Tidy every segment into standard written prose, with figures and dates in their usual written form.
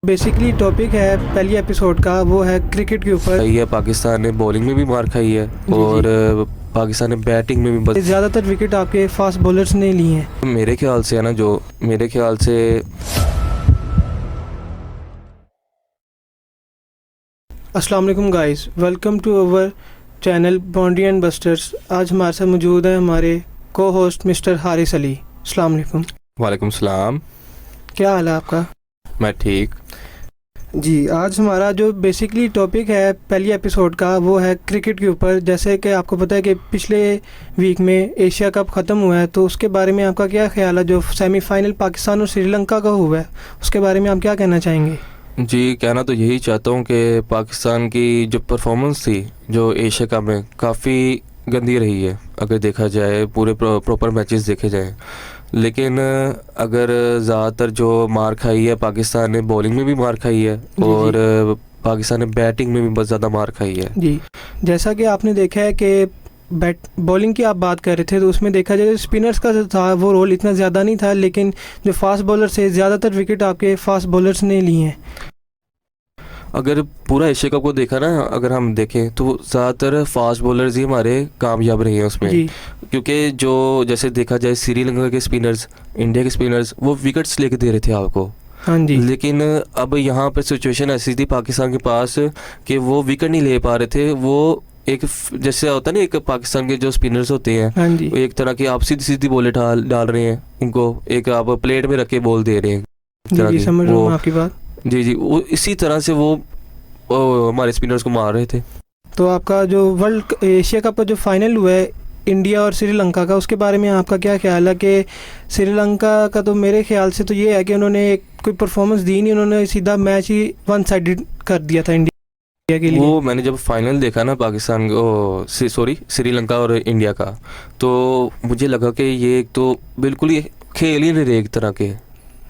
Basically topic है पहली episode का, वो है क्रिकेट के ऊपर। है पाकिस्तान ने बॉलिंग में भी मार खाई है और पाकिस्तान ने बैटिंग में भी ज़्यादातर विकेट आपके फास्ट बॉलर्स ने लिए हैं मेरे ख्याल से है ना, जो मेरे ख्याल से। अस्सलाम वालेकुम guys, welcome to our channel boundary and busters. आज हमारे साथ मौजूद है हमारे को होस्ट मिस्टर हारिस अली। अस्सलाम वालेकुम। वालेकुम सलाम। क्या हाल है आपका? मैं ठीक। जी, आज हमारा जो बेसिकली टॉपिक है पहली एपिसोड का, वो है क्रिकेट के ऊपर। जैसे कि आपको पता है कि पिछले वीक में एशिया कप ख़त्म हुआ है, तो उसके बारे में आपका क्या ख्याल है? जो सेमीफाइनल पाकिस्तान और श्रीलंका का हुआ है, उसके बारे में आप क्या कहना चाहेंगे? जी, कहना तो यही चाहता हूँ कि पाकिस्तान की जो परफॉर्मेंस थी जो एशिया कप में, काफ़ी गंदी रही है अगर देखा जाए, पूरे प्रॉपर मैचेस देखे जाएं। लेकिन अगर ज़्यादातर जो मार खाई है पाकिस्तान ने, बॉलिंग में भी मार खाई है और पाकिस्तान ने बैटिंग में भी बहुत ज़्यादा मार खाई है। जी, जैसा कि आपने देखा है कि बॉलिंग की आप बात कर रहे थे, तो उसमें देखा जाए स्पिनर्स का जो था वो रोल इतना ज़्यादा नहीं था, लेकिन जो फास्ट बॉलर से ज़्यादातर विकेट आपके फास्ट बॉलर्स ने लिए हैं। अगर पूरा एशिया कप को देखा ना, अगर हम देखें तो ज़्यादातर फास्ट बॉलर्स ही हमारे कामयाब रहे हैं उसमें। क्योंकि जो जैसे देखा जाए श्रीलंका के स्पिनर्स, इंडिया के स्पिनर्स, वो विकेट्स लेके दे रहे थे आपको। हाँ जी। लेकिन अब यहाँ पर सिचुएशन ऐसी थी पाकिस्तान के पास कि वो विकेट नहीं ले पा रहे थे। वो एक जैसे होता है ना, एक पाकिस्तान के जो स्पिनर्स होते हैं, हाँ जी, वो एक तरह की आप सीधी सीधी बॉलें डाल रहे हैं, उनको एक आप प्लेट में रख के बॉल दे रहे हैं। जी, समझ रहा हूँ आपकी बात। जी, वो इसी तरह से वो हमारे स्पिनर्स को मार रहे थे। तो आपका जो वर्ल्ड एशिया कप का जो फाइनल हुआ है इंडिया और श्रीलंका का, उसके बारे में आपका क्या ख्याल है? कि श्रीलंका का तो मेरे ख्याल से तो ये है कि उन्होंने कोई परफॉर्मेंस दी नहीं, उन्होंने सीधा मैच ही वन साइडेड कर दिया था इंडिया के लिए। वो मैंने जब फाइनल देखा ना पाकिस्तान को, श्रीलंका और इंडिया का, तो मुझे लगा कि ये एक तो बिल्कुल ही खेल ही नहीं रहे एक तरह के।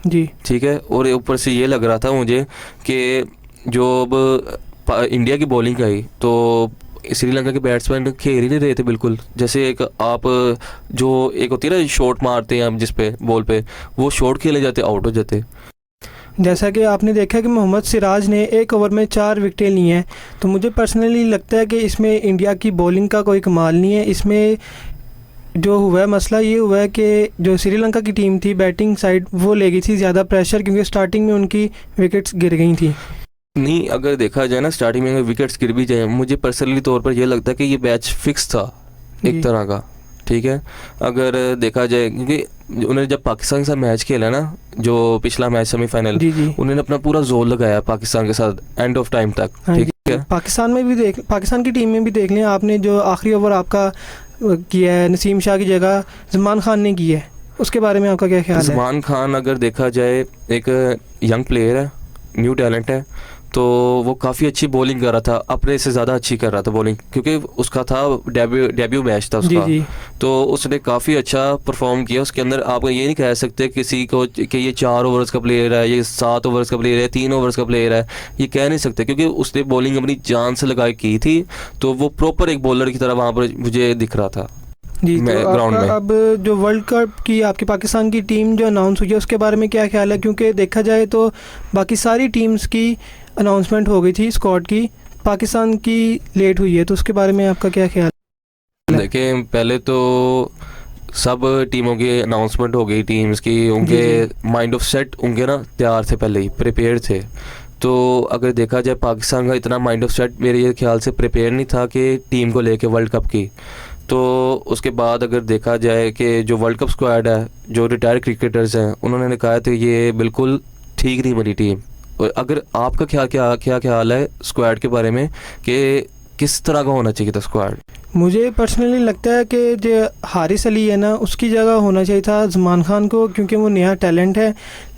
जी, ठीक है। और ऊपर से ये लग रहा था मुझे कि जो अब इंडिया की बॉलिंग आई तो श्रीलंका के बैट्समैन खेल ही नहीं रहे थे बिल्कुल। जैसे एक आप जो एक होती है ना, शॉट मारते हैं हम जिस पे बॉल पे, वो शॉट खेले जाते, आउट हो जाते। जैसा कि आपने देखा कि मोहम्मद सिराज ने एक ओवर में 4 विकेटें ली हैं, तो मुझे पर्सनली लगता है कि इसमें इंडिया की बॉलिंग का कोई कमाल नहीं है। इसमें जो हुआ है मसला ये हुआ है कि जो श्रीलंका की टीम थी बैटिंग साइड, वो ले गई थी ज़्यादा प्रेशर, क्योंकि स्टार्टिंग में उनकी विकेट्स गिर गई थी। नहीं, अगर देखा जाए ना, स्टार्टिंग में अगर विकेट्स गिर भी जाए, मुझे पर्सनली तौर पर यह लगता है कि ये मैच फिक्स था एक तरह का। ठीक है। अगर देखा जाए, क्योंकि उन्होंने जब पाकिस्तान के साथ मैच खेला ना, जो पिछला मैच सेमीफाइनल, उन्होंने अपना पूरा जोर लगाया पाकिस्तान के साथ एंड ऑफ टाइम तक। ठीक है। पाकिस्तान की टीम में भी देख लें आपने, जो आखिरी ओवर आपका किया है नसीम शाह की जगह ज़मान खान ने की है, उसके बारे में आपका क्या ख्याल है? ज़मान खान अगर देखा जाए एक यंग प्लेयर है, न्यू टैलेंट है, तो वो काफ़ी अच्छी बॉलिंग कर रहा था, अपने से ज़्यादा अच्छी कर रहा था बॉलिंग, क्योंकि उसका था डेब्यू मैच था उसका। जी। तो उसने काफ़ी अच्छा परफॉर्म किया उसके अंदर। आप ये नहीं कह सकते किसी को कि ये 4 ओवर्स का प्लेयर है, ये 7 ओवर्स का प्लेयर है, 3 ओवर्स का प्लेयर है, ये कह नहीं सकते, क्योंकि उसने बॉलिंग अपनी जान से लगा की थी। तो वो प्रॉपर एक बॉलर की तरह वहाँ पर मुझे दिख रहा था। जी, तो ग्राउंड में अब जो वर्ल्ड कप की आपकी पाकिस्तान की टीम जो अनाउंस हुई है, उसके बारे में क्या ख्याल है? क्योंकि देखा जाए तो बाकी सारी टीम्स की अनाउंसमेंट हो गई थी स्क्वाड की, पाकिस्तान की लेट हुई है, तो उसके बारे में आपका क्या ख्याल है? देखें, पहले तो सब टीमों की अनाउंसमेंट हो गई, टीम्स की, उनके माइंड ऑफ सेट उनके ना तैयार थे, पहले ही प्रिपेयर थे। तो अगर देखा जाए पाकिस्तान का इतना माइंड ऑफ सेट मेरे ख्याल से प्रिपेयर नहीं था कि टीम को लेके वर्ल्ड कप की। तो उसके बाद अगर देखा जाए कि जो वर्ल्ड कप स्क्वाड है, जो रिटायर्ड क्रिकेटर्स हैं, उन्होंने कहा था ये बिल्कुल ठीक नहीं बनी टीम। अगर आपका क्या ख्याल है स्क्वाड के बारे में कि किस तरह का होना चाहिए था स्क्वाड? मुझे पर्सनली लगता है कि जो हारिस अली है ना, उसकी जगह होना चाहिए था ज़मान खान को, क्योंकि वो नया टैलेंट है।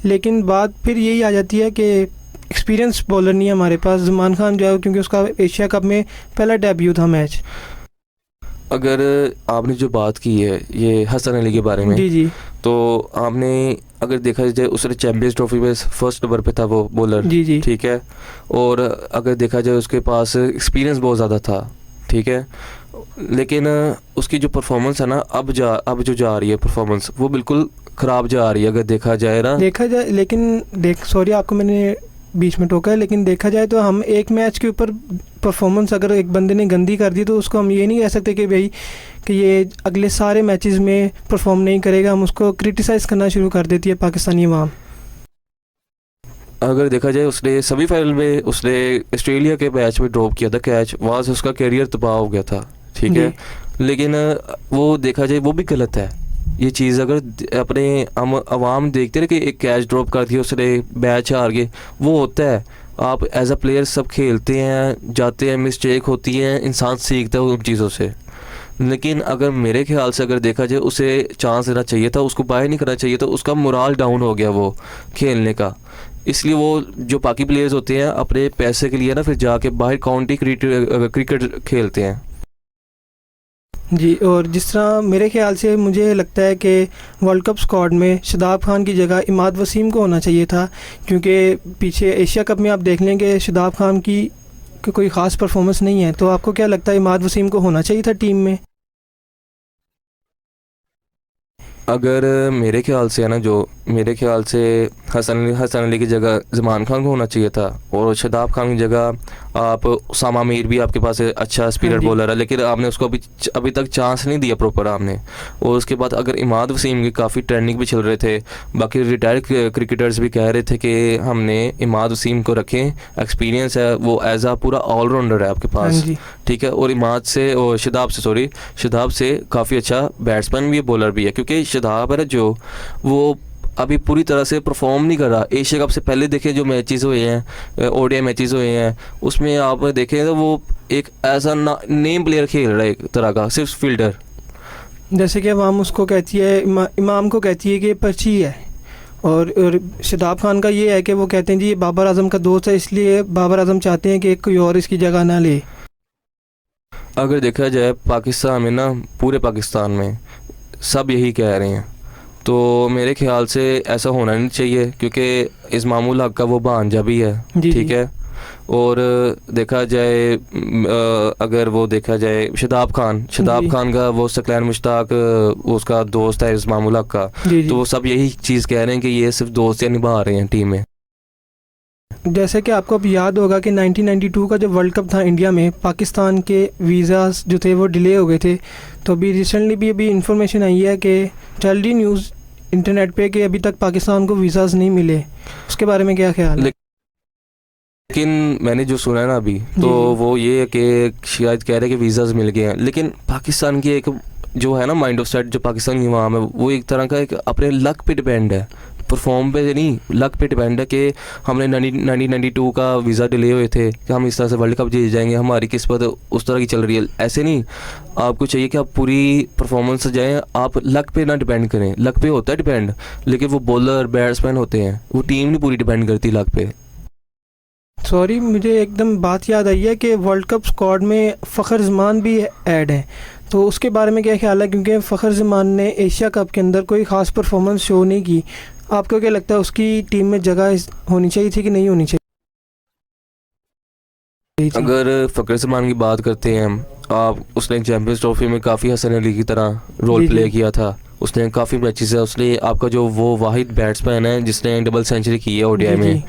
लेकिन बात फिर यही आ जाती है कि एक्सपीरियंस बॉलर नहीं है हमारे पास। ज़मान खान जो है, क्योंकि उसका एशिया कप में पहला डेब्यू था मैच। अगर आपने जो बात की है ये हसन अली के बारे में, जी, तो आपने अगर देखा जाए उसने चैम्पियंस ट्रॉफी में फर्स्ट नंबर पे था वो बॉलर। जी। ठीक है। और अगर देखा जाए उसके पास एक्सपीरियंस बहुत ज़्यादा था। ठीक है। लेकिन उसकी जो परफॉर्मेंस है ना, अब जो जा रही है परफॉर्मेंस, वो बिल्कुल ख़राब जा रही है अगर देखा जाए ना। लेकिन सॉरी आपको मैंने बीच में टोका है, लेकिन देखा जाए तो हम एक मैच के ऊपर परफॉर्मेंस अगर एक बंदे ने गंदी कर दी तो उसको हम ये नहीं कह सकते कि भाई कि ये अगले सारे मैचेस में परफॉर्म नहीं करेगा, हम उसको क्रिटिसाइज़ करना शुरू कर देती है पाकिस्तानी अवाम। अगर देखा जाए उसने सेमीफाइनल में उसने ऑस्ट्रेलिया के मैच में ड्रॉप किया था कैच, वहाँ से उसका करियर तबाह हो गया था, ठीक है। लेकिन वो देखा जाए वो भी गलत है ये चीज़। अगर अपने हम अवाम देखते हैं कि एक कैच ड्रॉप कर दिया उसने, मैच हार गए, वो होता है। आप एज अ प्लेयर सब खेलते हैं, जाते हैं, मिस्टेक होती है, इंसान सीखता है उन चीज़ों से। लेकिन अगर मेरे ख्याल से अगर देखा जाए उसे चांस देना चाहिए था, उसको बाहर नहीं करना चाहिए था। उसका मोराल डाउन हो गया वो खेलने का, इसलिए वो जो बाकी प्लेयर्स होते हैं अपने पैसे के लिए ना फिर जाके बाहर काउंटी क्रिकेट खेलते हैं। जी, और जिस तरह मेरे ख्याल से मुझे लगता है कि वर्ल्ड कप स्क्वाड में शादाब खान की जगह इमाद वसीम को होना चाहिए था, क्योंकि पीछे एशिया कप में आप देख लेंगे शादाब खान की कोई ख़ास परफॉर्मेंस नहीं है। तो आपको क्या लगता है इमाद वसीम को होना चाहिए था टीम में? अगर मेरे ख्याल से है ना, जो मेरे ख्याल से हसन अली की जगह ज़मान खान को होना चाहिए था, और शादाब खान की जगह आप उसामा मीर भी आपके पास अच्छा स्पिनर बॉलर है, लेकिन आपने उसको अभी तक चांस नहीं दिया प्रॉपर आपने। और उसके बाद अगर इमाद वसीम की काफ़ी ट्रेंडिंग भी चल रहे थे, बाकी रिटायर्ड क्रिकेटर्स भी कह रहे थे कि हमने इमाद वसीम को रखें, एक्सपीरियंस है, वो एज आ पूरा ऑलराउंडर है आपके पास, ठीक है। और इमाद से और शादाब से काफ़ी अच्छा बैट्समैन भी है, बॉलर भी है, क्योंकि शादाब है ना जो वो अभी पूरी तरह से परफॉर्म नहीं कर रहा। एशिया कप से पहले देखें जो मैचेस हुए हैं, ओडीआई मैचेस हुए हैं, उसमें आप देखें तो वो एक ऐसा नेम प्लेयर खेल रहा है, एक तरह का सिर्फ फील्डर। जैसे कि अवाम उसको कहती है, इमाम को कहती है कि पर्ची है, और शादाब खान का ये है कि वो कहते हैं जी ये बाबर आजम का दोस्त है, इसलिए बाबर आजम चाहते हैं कि कोई और इसकी जगह ना ले। अगर देखा जाए पाकिस्तान में ना, पूरे पाकिस्तान में सब यही कह रहे हैं, तो मेरे ख्याल से ऐसा होना नहीं चाहिए, क्योंकि इस्मामुल हक का वो भांजा भी है, ठीक है। और देखा जाए अगर वो देखा जाए शादाब खान का वो सकलैन मुश्ताक उसका दोस्त है इस्मामुल हक का, तो वो सब यही चीज़ कह रहे हैं कि ये सिर्फ दोस्तियाँ निभा रहे हैं टीम में। जैसे कि आपको अब याद होगा कि 1992 का जब वर्ल्ड कप था इंडिया में, पाकिस्तान के वीज़ास जो थे वो डिले हो गए थे। तो अभी रिसेंटली भी अभी इंफॉर्मेशन आई है कि चल रही न्यूज़ इंटरनेट पे कि अभी तक पाकिस्तान को वीज़ास नहीं मिले। उसके बारे में क्या ख्याल है? लेकिन मैंने जो सुना है ना अभी, तो वो ये है कि शायद कह रहे हैं कि वीज़ास मिल गए हैं, लेकिन पाकिस्तान की एक जो है ना माइंड ऑफ सेट, जो पाकिस्तान की अवाम है, वो एक तरह का एक अपने लक पे डिपेंड है, परफॉर्म पे नहीं, लक पे डिपेंड है कि हमने 1992 का वीज़ा डिले हुए थे कि हम इस तरह से वर्ल्ड कप जीत जाएंगे, हमारी किस्मत उस तरह की चल रही है। ऐसे नहीं, आपको चाहिए कि आप पूरी परफॉर्मेंस से जाएँ, आप लक पे ना डिपेंड करें। लक पे होता है डिपेंड, लेकिन वो बॉलर बैट्समैन होते हैं, वो टीम नहीं पूरी डिपेंड करती लक पे। सॉरी, मुझे एकदम बात याद आई है कि वर्ल्ड कप स्क्वाड में फ़खर ज़मान भी ऐड है, तो उसके बारे में क्या ख्याल है? क्योंकि फ़खर ज़मान ने एशिया कप के अंदर कोई ख़ास परफॉर्मेंस शो नहीं की। आपको क्या लगता है उसकी टीम में जगह होनी चाहिए थी कि नहीं होनी चाहिए? अगर फ़खर ज़मान की बात करते हैं आप, उसने चैम्पियंस ट्रॉफी में काफ़ी हसन अली की तरह रोल प्ले किया था, उसने काफ़ी मैचेस है, उसने आपका जो वो वाहिद बैट्समैन है जिसने डबल सेंचुरी की है ओडीआई में,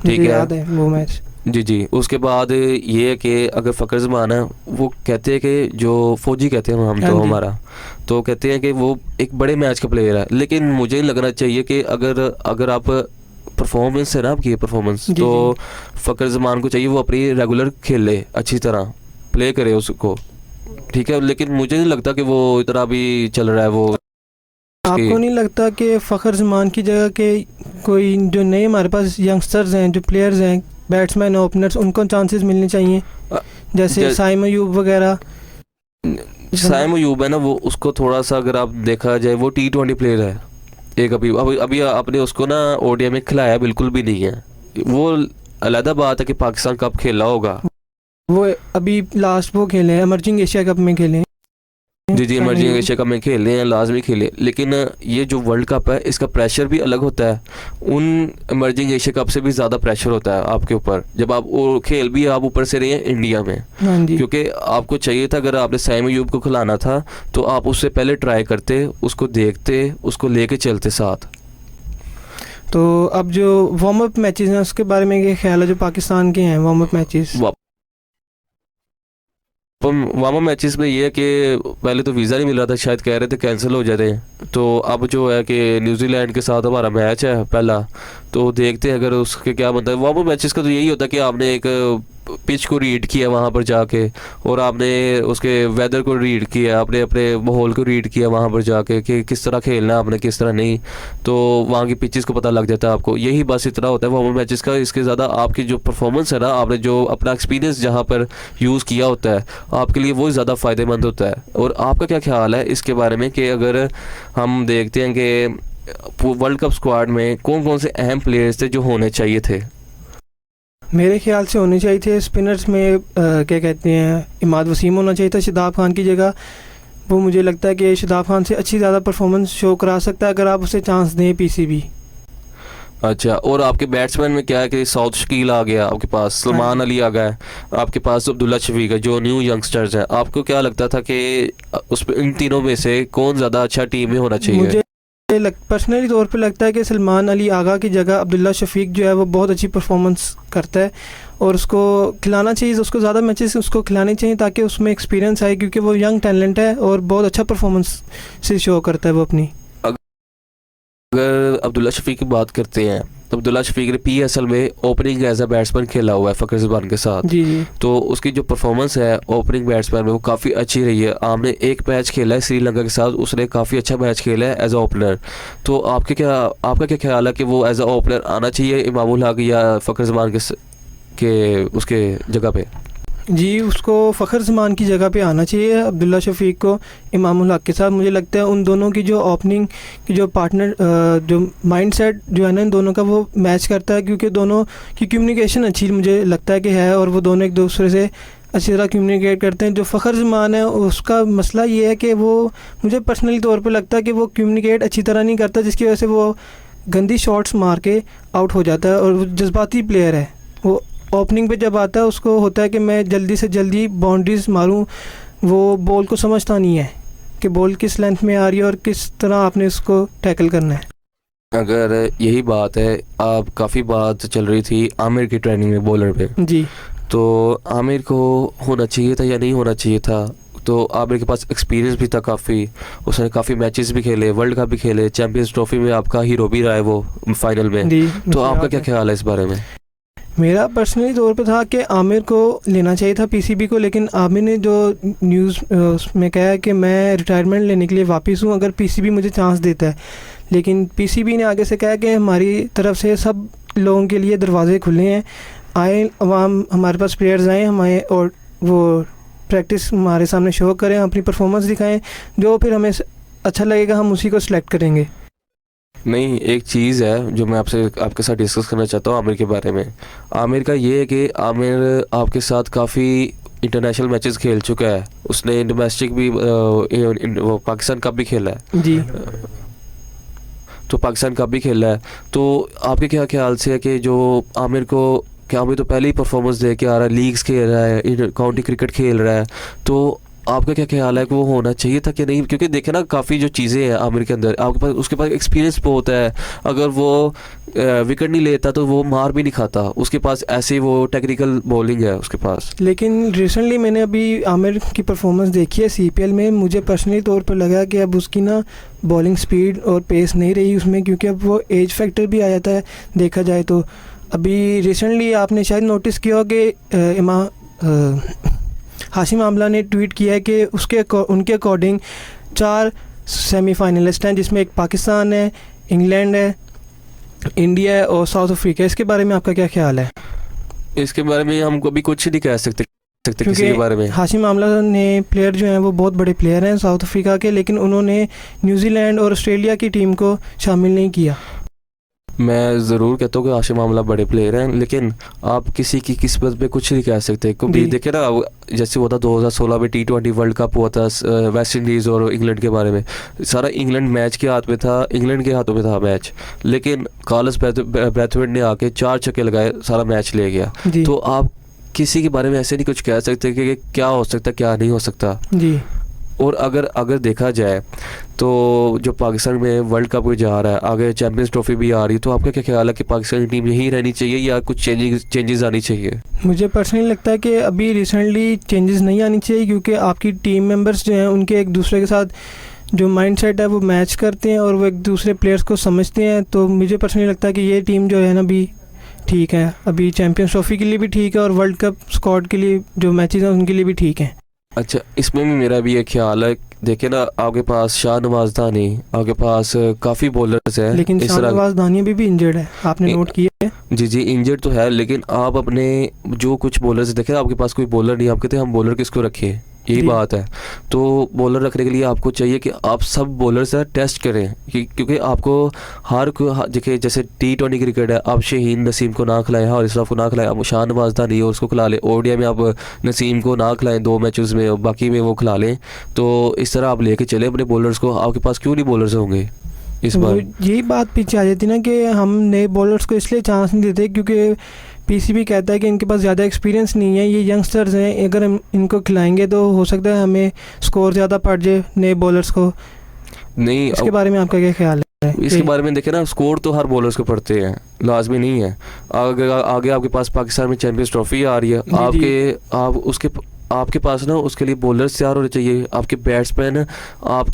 ठीक है, याद है वो मैच। जी। उसके बाद ये है कि अगर फ़खर ज़मान है, वो कहते हैं कि जो फौजी कहते हैं हम तो हमारा, तो कहते हैं कि वो एक बड़े मैच का प्लेयर है, लेकिन मुझे लगना चाहिए कि अगर आप परफॉर्मेंस है ना आपकी परफॉर्मेंस, तो फ़खर ज़मान को चाहिए वो अपनी रेगुलर खेले, अच्छी तरह प्ले करे उसको, ठीक है। लेकिन मुझे नहीं लगता कि वो इतना भी चल रहा है वो। आपको नहीं लगता कि फ़खर ज़मान की जगह के कोई जो नए हमारे पास यंगस्टर्स हैं, जो प्लेयर्स हैं, बैट्समैन ओपनर्स, उनको चांसेस मिलने चाहिए, जैसे साइम अयूब वगैरह? साइम अयूब है ना, वो उसको थोड़ा सा अगर आप देखा जाए वो T20 प्लेयर है एक, अभी आपने उसको ना ओडीआई में खिलाया बिल्कुल भी नहीं है। वो अलग बात है कि पाकिस्तान कब खेला होगा, वो अभी लास्ट वो खेले हैं इमर्जिंग एशिया कप में खेले हैं। जी इमर्जिंग एशिया कप में खेले हैं, लाजमी खेले, लेकिन ये जो वर्ल्ड कप है इसका प्रेशर भी अलग होता है, उन इमर्जिंग एशिया कप से भी ज़्यादा प्रेशर होता है आपके ऊपर, जब आप वो खेल भी आप ऊपर से रहे हैं इंडिया में, क्योंकि आपको चाहिए था अगर आपने साइम अयूब को खिलाना था तो आप उससे पहले ट्राई करते, उसको देखते, उसको लेके चलते साथ। तो अब जो वार्म अप मैचेस हैं उसके बारे में क्या ख्याल है, जो पाकिस्तान के हैं warm up matches? Warm matches में ये है कि पहले तो वीज़ा नहीं मिल रहा था, शायद कह रहे थे कैंसिल हो जाते हैं। तो अब जो है कि न्यूजीलैंड के साथ हमारा मैच है पहला, तो देखते हैं अगर उसके क्या बनता है। वार्म मैचेस का तो यही होता है कि आपने एक पिच को रीड किया वहाँ पर जाके, और आपने उसके वेदर को रीड किया, आपने अपने माहौल को रीड किया वहाँ पर जाके कि किस तरह खेलना है आपने, किस तरह नहीं। तो वहाँ की पिचेस को पता लग जाता है आपको। यही बस इतना होता है वार्म मैचेस का। इसके ज़्यादा आपकी जो परफॉर्मेंस है ना, आपने जो अपना एक्सपीरियंस जहाँ पर यूज़ किया होता है, आपके लिए वो ज़्यादा फ़ायदेमंद होता है। और आपका क्या ख्याल है इसके बारे में कि अगर हम देखते हैं कि वर्ल्ड कप स्क्वाड में कौन कौन से अहम प्लेयर्स थे जो होने चाहिए थे? मेरे ख्याल से होने चाहिए थे स्पिनर्स में क्या कहते हैं, इमाद वसीम होना चाहिए था शादाब खान की जगह। वो मुझे लगता है कि शादाब खान से अच्छी ज़्यादा परफॉर्मेंस शो करा सकता है अगर आप उसे चांस दें पीसीबी। अच्छा, और आपके बैट्समैन में क्या है कि साउथ शकील आ गया आपके पास, सलमान अली आ गया, आपके पास अब्दुल्ला शफीक है जो न्यू यंगस्टर्स हैं। आपको क्या लगता था कि उस इन तीनों में से कौन ज़्यादा अच्छा टीम में होना चाहिए? मुझे पर्सनली तौर पे लगता है कि सलमान अली आगा की जगह अब्दुल्ला शफीक जो है वो बहुत अच्छी परफॉर्मेंस करता है, और उसको खिलाना चाहिए, उसको ज़्यादा मैचेस उसको खिलाने चाहिए ताकि उसमें एक्सपीरियंस आए, क्योंकि वो यंग टैलेंट है और बहुत अच्छा परफॉर्मेंस से शो करता है वो अपनी। अगर अब्दुल्ला शफीक की बात करते हैं तो अब्दुल्ला शफीक ने पीएसएल में ओपनिंग एज अ बैट्समैन खेला हुआ है फ़खर ज़मान के साथ। जी जी। तो उसकी जो परफॉर्मेंस है ओपनिंग बैट्समैन में वो काफ़ी अच्छी रही है। आपने एक मैच खेला है श्रीलंका के साथ, उसने काफ़ी अच्छा मैच खेला है एज अ ओपनर। तो आपका क्या ख्याल है कि वो एज अ ओपनर आना चाहिए इमामुल हक या फ़खर ज़मान के उसके जगह पे? जी, उसको फ़खर ज़मान की जगह पे आना चाहिए अब्दुल्ला शफीक को इमामुल हक के साथ। मुझे लगता है उन दोनों की जो ओपनिंग की जो पार्टनर जो माइंडसेट जो है ना इन दोनों का, वो मैच करता है, क्योंकि दोनों की कम्युनिकेशन अच्छी मुझे लगता है कि है, और वो दोनों एक दूसरे से अच्छी तरह कम्युनिकेट करते हैं। जो फ़खर ज़मान है उसका मसला ये है कि वो मुझे पर्सनली तौर पे लगता है कि वो कम्युनिकेट अच्छी तरह नहीं करता, जिसकी वजह से वो गंदी शॉट्स मार के आउट हो जाता है। और वो जज्बाती प्लेयर है, वो ओपनिंग पे जब आता है उसको होता है कि मैं जल्दी से जल्दी बाउंड्रीज मारूं, वो बॉल को समझता नहीं है कि बॉल किस लेंथ में आ रही है और किस तरह आपने उसको टैकल करना है। अगर यही बात है, आप काफ़ी बात चल रही थी आमिर की ट्रेनिंग में बॉलर पे, जी। तो आमिर को होना चाहिए था या नहीं होना चाहिए था? तो आमिर के पास एक्सपीरियंस भी था काफ़ी, उसने काफ़ी मैचेस भी खेले, वर्ल्ड कप भी खेले, चैंपियंस ट्रॉफी में आपका हीरो भी रहा है वो फाइनल में। जी, तो आपका क्या ख्याल है इस बारे में? मेरा पर्सनली तौर पे था कि आमिर को लेना चाहिए था पीसीबी को, लेकिन आमिर ने जो न्यूज़ में कहा है कि मैं रिटायरमेंट लेने के लिए वापस हूँ अगर पीसीबी मुझे चांस देता है। लेकिन पीसीबी ने आगे से कहा कि हमारी तरफ से सब लोगों के लिए दरवाजे खुले हैं, आए अवाम, हमारे पास प्लेयर्स आएँ हमारे, और वो प्रैक्टिस हमारे सामने शो करें, अपनी परफॉर्मेंस दिखाएं, जो फिर हमें अच्छा लगेगा हम उसी को सिलेक्ट करेंगे। नहीं, एक चीज़ है जो मैं आपके साथ डिस्कस करना चाहता हूँ आमिर के बारे में। आमिर का ये है कि आमिर आपके साथ काफ़ी इंटरनेशनल मैचेस खेल चुका है, उसने डोमेस्टिक भी वो पाकिस्तान कप भी खेला है। जी। तो पाकिस्तान कप भी खेला है। तो आपके क्या ख्याल से है कि जो आमिर को, क्या आमिर तो पहले ही परफॉर्मेंस दे के आ रहा है, लीग्स खेल रहा है, काउंटी क्रिकेट खेल रहा है, तो आपका क्या ख्याल है कि वो होना चाहिए था कि नहीं? क्योंकि देखे ना काफ़ी जो चीज़ें हैं आमिर के अंदर, आपके पास उसके पास एक्सपीरियंस बहुत है, अगर वो विकेट नहीं लेता तो वो मार भी नहीं खाता, उसके पास ऐसे वो टेक्निकल बॉलिंग है उसके पास। लेकिन रिसेंटली मैंने अभी आमिर की परफॉर्मेंस देखी है सीपीएल में, मुझे पर्सनली तौर पर लगा कि अब उसकी ना बॉलिंग स्पीड और पेस नहीं रही उसमें, क्योंकि अब वो एज फैक्टर भी आ जाता है देखा जाए तो। अभी रिसेंटली आपने शायद नोटिस किया हो कि हाशिम आमला ने ट्वीट किया है कि उनके अकॉर्डिंग 4 सेमीफाइनलिस्ट हैं, जिसमें एक पाकिस्तान है, इंग्लैंड है, इंडिया है और साउथ अफ्रीका। इसके बारे में आपका क्या ख्याल है? इसके बारे में हम कभी कुछ नहीं कह सकते किसी के बारे में। हाशिम आमला ने प्लेयर जो हैं वो बहुत बड़े प्लेयर हैं साउथ अफ्रीका के, लेकिन उन्होंने न्यूजीलैंड और ऑस्ट्रेलिया की टीम को शामिल नहीं किया। मैं ज़रूर कहता हूँ कि हाशिम आमला बड़े प्लेयर हैं, लेकिन आप किसी की किस्मत पे कुछ नहीं कह सकते। कभी देखे ना, जैसे हुआ था 2016 में T20 वर्ल्ड कप हुआ था वेस्ट इंडीज़ और इंग्लैंड के बारे में, सारा इंग्लैंड मैच के हाथ में था, इंग्लैंड के हाथों में था मैच, लेकिन कार्लोस ब्रैथवेट ने आके 4 छक्के लगाए, सारा मैच ले गया। तो आप किसी के बारे में ऐसे नहीं कुछ कह सकते कि क्या हो सकता क्या नहीं हो सकता। जी। और अगर देखा जाए तो जो पाकिस्तान में वर्ल्ड कप जा रहा है, आगे चैम्पियंस ट्रॉफी भी आ रही है, तो आपका क्या ख्याल है कि पाकिस्तानी टीम यही रहनी चाहिए या कुछ चेंजेस आनी चाहिए? मुझे पर्सनली लगता है कि अभी रिसेंटली चेंजेस नहीं आनी चाहिए, क्योंकि आपकी टीम मेंबर्स जो हैं उनके एक दूसरे के साथ जो माइंडसेट है वो मैच करते हैं और वो एक दूसरे प्लेयर्स को समझते हैं। तो मुझे पर्सनली लगता है कि ये टीम जो है ना अभी ठीक है, अभी चैम्पियंस ट्रॉफी के लिए भी ठीक है और वर्ल्ड कप स्क्वाड के लिए जो मैचेस हैं उनके लिए भी ठीक हैं। अच्छा, इसमें भी मेरा भी एक ख्याल है, देखिए ना, आपके पास शाहनवाज दानी, आपके पास काफ़ी बॉलर्स हैं, लेकिन इस तरह शाहनवाज दानी अभी भी इंजर्ड है, आपने नोट किया है? जी इंजर्ड तो है, लेकिन आप अपने जो कुछ बॉलर्स देखें, आपके पास कोई बॉलर नहीं, आप कहते हैं हम बॉलर किसको रखें, यही जी। बात है। तो बॉलर रखने के लिए आपको चाहिए कि आप सब बॉलर से टेस्ट करें, क्योंकि आपको देखिए जैसे T20 क्रिकेट है, आप शहीन नसीम को ना खिलाएं, हारिस रऊफ को ना खिलाएं, आप शाहनवाज दानी और उसको खिला लें। ODI में आप नसीम को ना खिलाएं 2 मैचेस में, और बाकी में वो खिला लें। तो इस तरह आप लेके चले अपने बॉलर्स को। आपके पास क्यों नहीं बॉलर्स होंगे इस बार? यही बात पीछे आ जाती ना कि हम नए बॉलर्स को इसलिए चांस नहीं देते क्योंकि PCB कहता है कि इनके पास ज़्यादा एक्सपीरियंस नहीं है, ये यंगस्टर्स हैं, अगर हम इनको खिलाएंगे तो हो सकता है हमें स्कोर ज़्यादा पड़ जाए नए बॉलर्स को। नहीं, इसके बारे में आपका क्या ख्याल है? इसके बारे में देखें ना, स्कोर तो हर बॉलर्स को पड़ते हैं, लाजमी नहीं है। आगे आपके पास पाकिस्तान में चैंपियंस ट्रॉफी आ रही है, आपके पास ना उसके लिए बॉलर्स तैयार होने चाहिए, आपके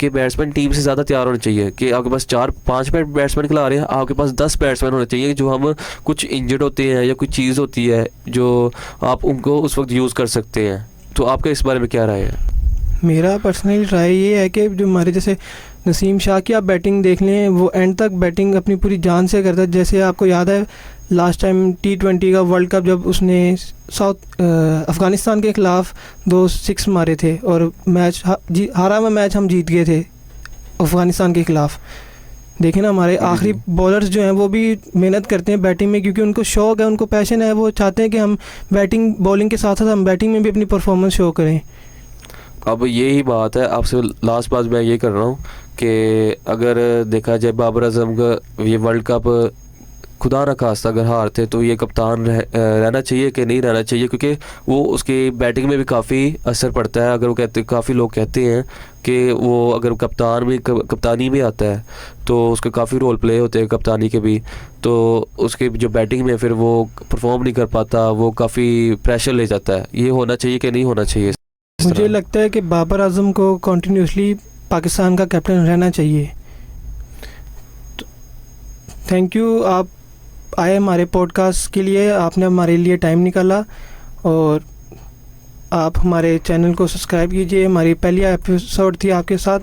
बैट्समैन टीम से ज़्यादा तैयार होने चाहिए। कि आपके पास 4-5 बैट्समैन खिला रहे हैं, आपके पास 10 बैट्समैन होने चाहिए, जो हम कुछ इंजर्ड होते हैं या कुछ चीज़ होती है जो आप उनको उस वक्त यूज़ कर सकते हैं। तो आपका इस बारे में क्या राय है? मेरा पर्सनली राय ये है कि जो हमारे जैसे नसीम शाह की आप बैटिंग देख लें, वो एंड तक बैटिंग अपनी पूरी जान से करता है। जैसे आपको याद है लास्ट टाइम T20 का वर्ल्ड कप जब उसने अफ़गानिस्तान के ख़िलाफ़ 2 6 मारे थे और मैच हारा हुआ मैच हम जीत गए थे अफ़गानिस्तान के ख़िलाफ़। देखें ना, हमारे आखिरी बॉलर्स जो हैं वो भी मेहनत करते हैं बैटिंग में, क्योंकि उनको शौक़ है, उनको पैशन है, वो चाहते हैं कि हम बैटिंग बॉलिंग के साथ साथ हम बैटिंग में भी अपनी परफॉर्मेंस शो करें। अब यही बात है, आपसे लास्ट बात मैं ये कर रहा हूँ कि अगर देखा जाए बाबर आजम का ये वर्ल्ड कप खुदा न खास्ता अगर हारते तो ये कप्तान रहना चाहिए कि नहीं रहना चाहिए? क्योंकि वो उसकी बैटिंग में भी काफ़ी असर पड़ता है। अगर वो काफ़ी लोग कहते हैं कि वो अगर कप्तानी में आता है तो उसके काफ़ी रोल प्ले होते हैं कप्तानी के भी, तो उसके जो बैटिंग में फिर वो परफॉर्म नहीं कर पाता, वो काफ़ी प्रेशर ले जाता है। ये होना चाहिए कि नहीं होना चाहिए? मुझे लगता है कि बाबर आजम को कंटिन्यूसली पाकिस्तान का कैप्टन रहना चाहिए। थैंक यू, आप आए हमारे पॉडकास्ट के लिए, आपने हमारे लिए टाइम निकाला और आप हमारे चैनल को सब्सक्राइब कीजिए। हमारी पहली एपिसोड थी आपके साथ।